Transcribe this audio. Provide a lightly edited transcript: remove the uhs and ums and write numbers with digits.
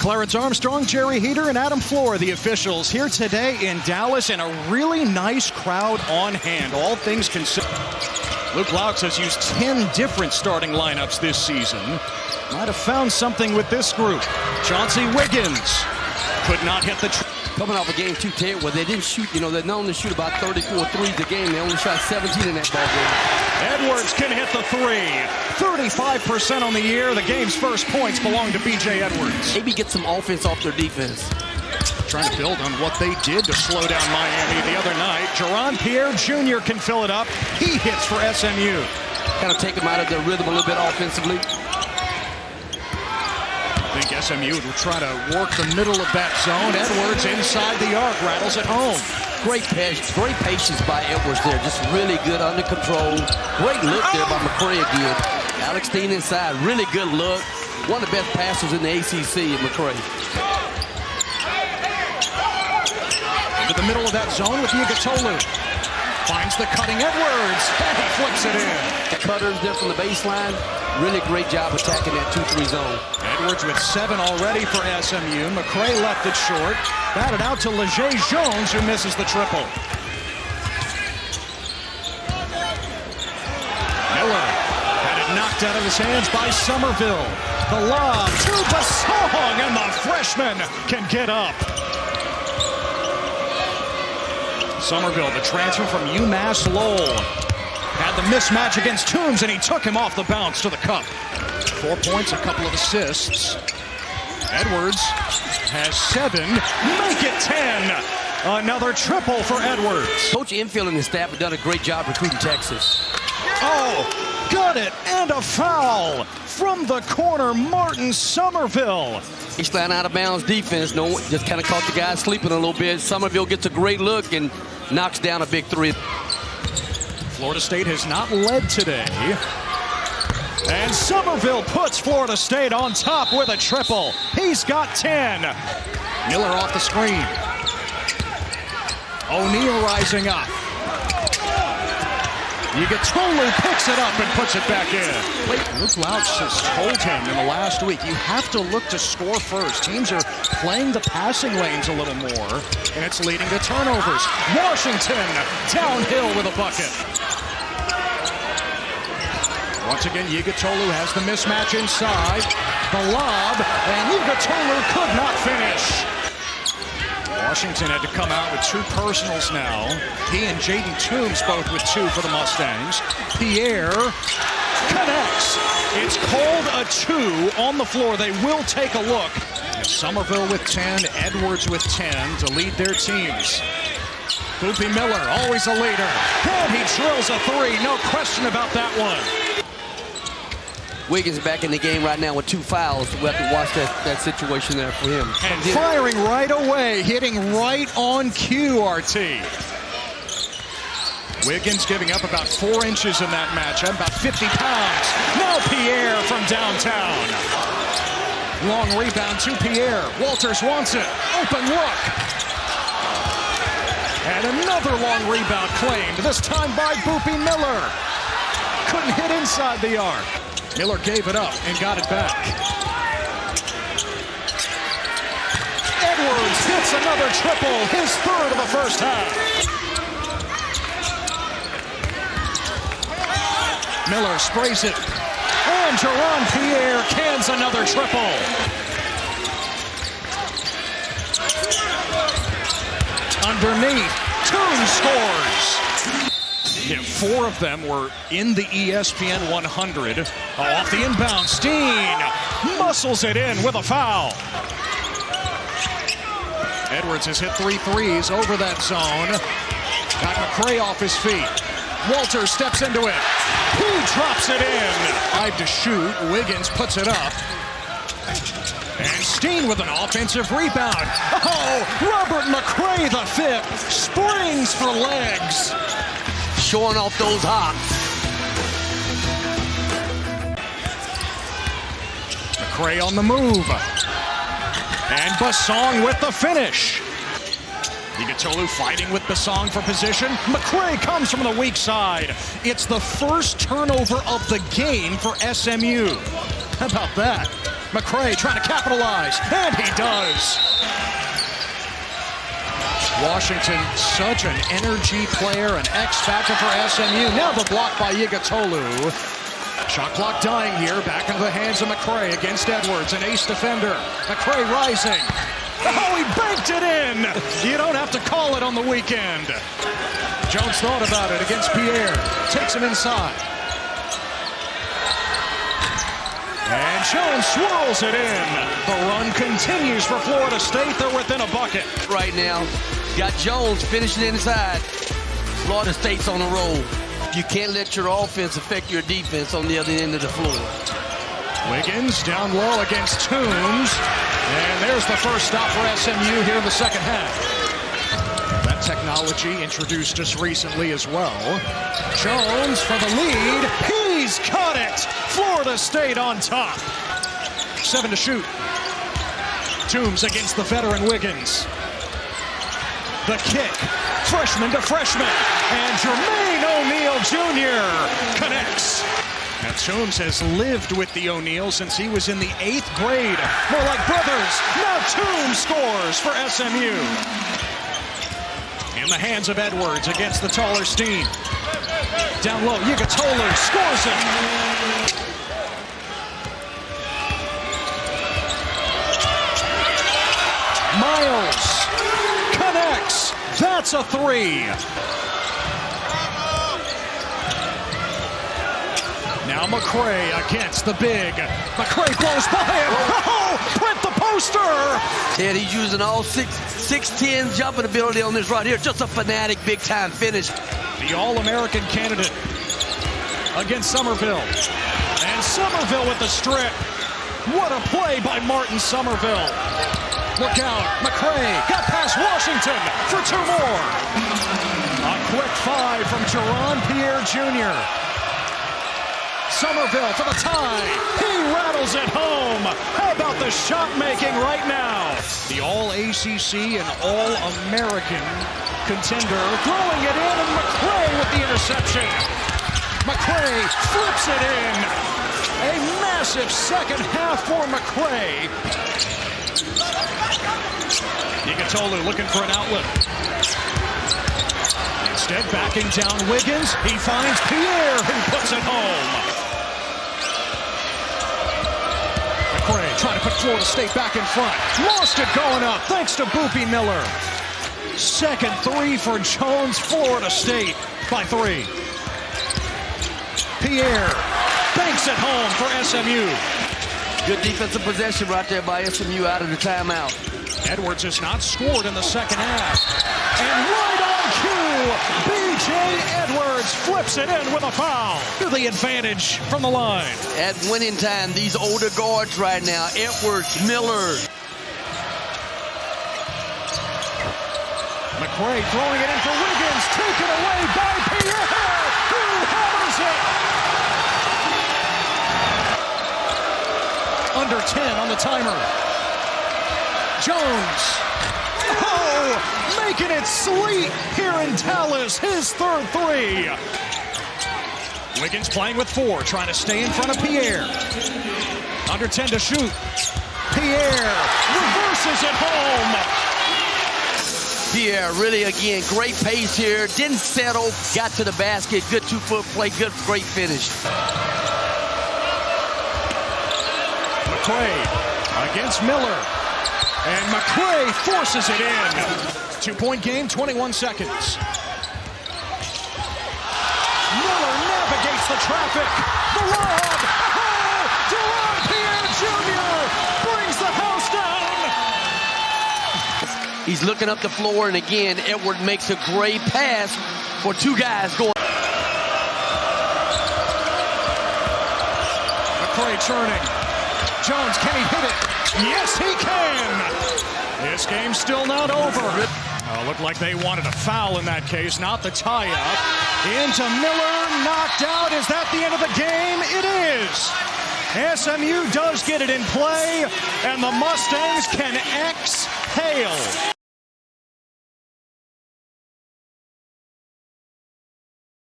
Clarence Armstrong, Jerry Heater, and Adam Floor, the officials here today in Dallas, and a really nice crowd on hand, all things considered. Luke Laux has used 10 different starting lineups this season. Might have found something with this group. Chauncey Wiggins could not hit the... Coming off a game 2 10 where they didn't shoot, they're known to shoot about 34 threes a game. They only shot 17 in that ball game. Edwards can hit the three. 35% on the year. The game's first points belong to B.J. Edwards. Maybe get some offense off their defense. Trying to build on what they did to slow down Miami the other night. Jaron Pierre Jr. can fill it up. He hits for SMU. Kind of take them out of their rhythm a little bit offensively. I think SMU will try to work the middle of that zone. Edwards inside the arc, rattles it home. Great patience by Edwards there. Just really good under control. Great look there by McCray again. Alex Steen inside, really good look. One of the best passers in the ACC, McCray. Into the middle of that zone with Yigitolu. Finds the cutting Edwards, and he flips it in. The cutters there from the baseline. Really great job attacking that 2-3 zone. Edwards with 7 already for SMU. McCray left it short. Batted out to Leger Jones, who misses the triple. Miller had it knocked out of his hands by Somerville. The lob to Basong, and the freshman can get up. Somerville, the transfer from UMass Lowell, had the mismatch against Toombs, and he took him off the bounce to the cup. 4 points, a couple of assists. Edwards has 7, make it 10. Another triple for Edwards. Coach Infield and his staff have done a great job recruiting Texas. Oh, got it, and a foul from the corner, Martin Somerville. Baseline out of bounds defense, just kind of caught the guy sleeping a little bit. Somerville gets a great look and knocks down a big 3. Florida State has not led today. And Somerville puts Florida State on top with a triple. He's got 10. Miller off the screen. O'Neal rising up. Yigitolu picks it up and puts it back in. Luke Laux has told him in the last week, you have to look to score first. Teams are playing the passing lanes a little more, and it's leading to turnovers. Washington downhill with a bucket. Once again, Yigitolu has the mismatch inside. The lob, and Yigitolu could not finish. Washington had to come out with 2 personals now. He and Jaden Toombs both with 2 for the Mustangs. Pierre connects. It's called a 2 on the floor. They will take a look. Somerville with 10, Edwards with 10 to lead their teams. Boopy Miller, always a leader. And he drills a 3, no question about that one. Wiggins back in the game right now with 2 fouls. We'll have to watch that situation there for him. And firing right away, hitting right on cue, RT. Wiggins giving up about 4 inches in that matchup, about 50 pounds. Now Pierre from downtown. Long rebound to Pierre. Walters wants it. Open look. And another long rebound claimed, this time by Boopy Miller. Couldn't hit inside the arc. Miller gave it up and got it back. Edwards hits another triple, his 3rd of the first half. Miller sprays it, and Jaron Pierre cans another triple. Underneath, Toombs scores. 4 of them were in the ESPN 100. Off the inbound, Steen muscles it in with a foul. Edwards has hit 3 threes over that zone. Got McCray off his feet. Walters steps into it. He drops it in. 5 to shoot. Wiggins puts it up. And Steen with an offensive rebound. Oh, Robert McCray V springs for legs. Showing off those hops. McCray on the move. And Basong with the finish. Yigitolu fighting with Basong for position. McCray comes from the weak side. It's the first turnover of the game for SMU. How about that? McCray trying to capitalize, and he does. Washington, such an energy player, an X factor for SMU. Now the block by Yigatolu. Shot clock dying here, back into the hands of McCray against Edwards, an ace defender. McCray rising. Oh, he banked it in. You don't have to call it on the weekend. Jones thought about it against Pierre. Takes him inside. And Jones swirls it in. The run continues for Florida State. They're within a bucket. Right now, got Jones finishing inside. Florida State's on a roll. You can't let your offense affect your defense on the other end of the floor. Wiggins down low against Toombs. And there's the first stop for SMU here in the second half. That technology introduced just recently as well. Jones for the lead. He's got it. Florida State on top. 7 to shoot. Toombs against the veteran Wiggins. The kick. Freshman to freshman. And Jermaine O'Neal Jr. connects. Now, Toombs has lived with the O'Neals since he was in the 8th grade. More like brothers. Now Toombs scores for SMU. In the hands of Edwards against the taller Steen. Down low, Yigatolu scores it. Miles connects. That's a 3. Now McCray against the big. McCray blows by him. Oh, print the poster. And he's using all 6'10" jumping ability on this right here. Just a fanatic big-time finish. The All-American candidate against Somerville. And Somerville with the strip. What a play by Martin Somerville. Look out. McCray got past Washington for 2 more. A quick 5 from Jaron Pierre Jr. Somerville for the tie. He rattles it home. How about the shot making right now? The All-ACC and All-American contender throwing it in, and McCray with the interception. McCray flips it in. A massive second half for McCray. Yigatolu looking for an outlet. Instead, backing down Wiggins. He finds Pierre, who puts it home. McCray trying to put Florida State back in front. Lost it going up, thanks to Boopy Miller. Second 3 for Jones. Florida State by 3. Pierre banks it home for SMU. Good defensive possession right there by SMU out of the timeout. Edwards has not scored in the second half. And right on cue, B.J. Edwards flips it in with a foul. To the advantage from the line. At winning time, these older guards right now, Edwards, Miller. McCray throwing it in for Wiggins. Taken away by Pierre, who hammers it. Under 10 on the timer. Jones. Oh, making it sleet here in Dallas. His third 3. Wiggins playing with 4, trying to stay in front of Pierre. Under 10 to shoot. Pierre reverses it home. Pierre, really, again, great pace here. Didn't settle, got to the basket. Good 2-foot play, great finish. McCray against Miller. And McCray forces it in. 2-point game, 21 seconds. Miller navigates the traffic. The lob. Oh, Jaron Pierre Jr. brings the house down. He's looking up the floor, and again, Edward makes a great pass for 2 guys going. McCray churning. Jones, can he hit it? Yes, he can. This game's still not over. Oh, looked like they wanted a foul in that case, not the tie-up. Into Miller, knocked out. Is that the end of the game? It is. SMU does get it in play, and the Mustangs can exhale.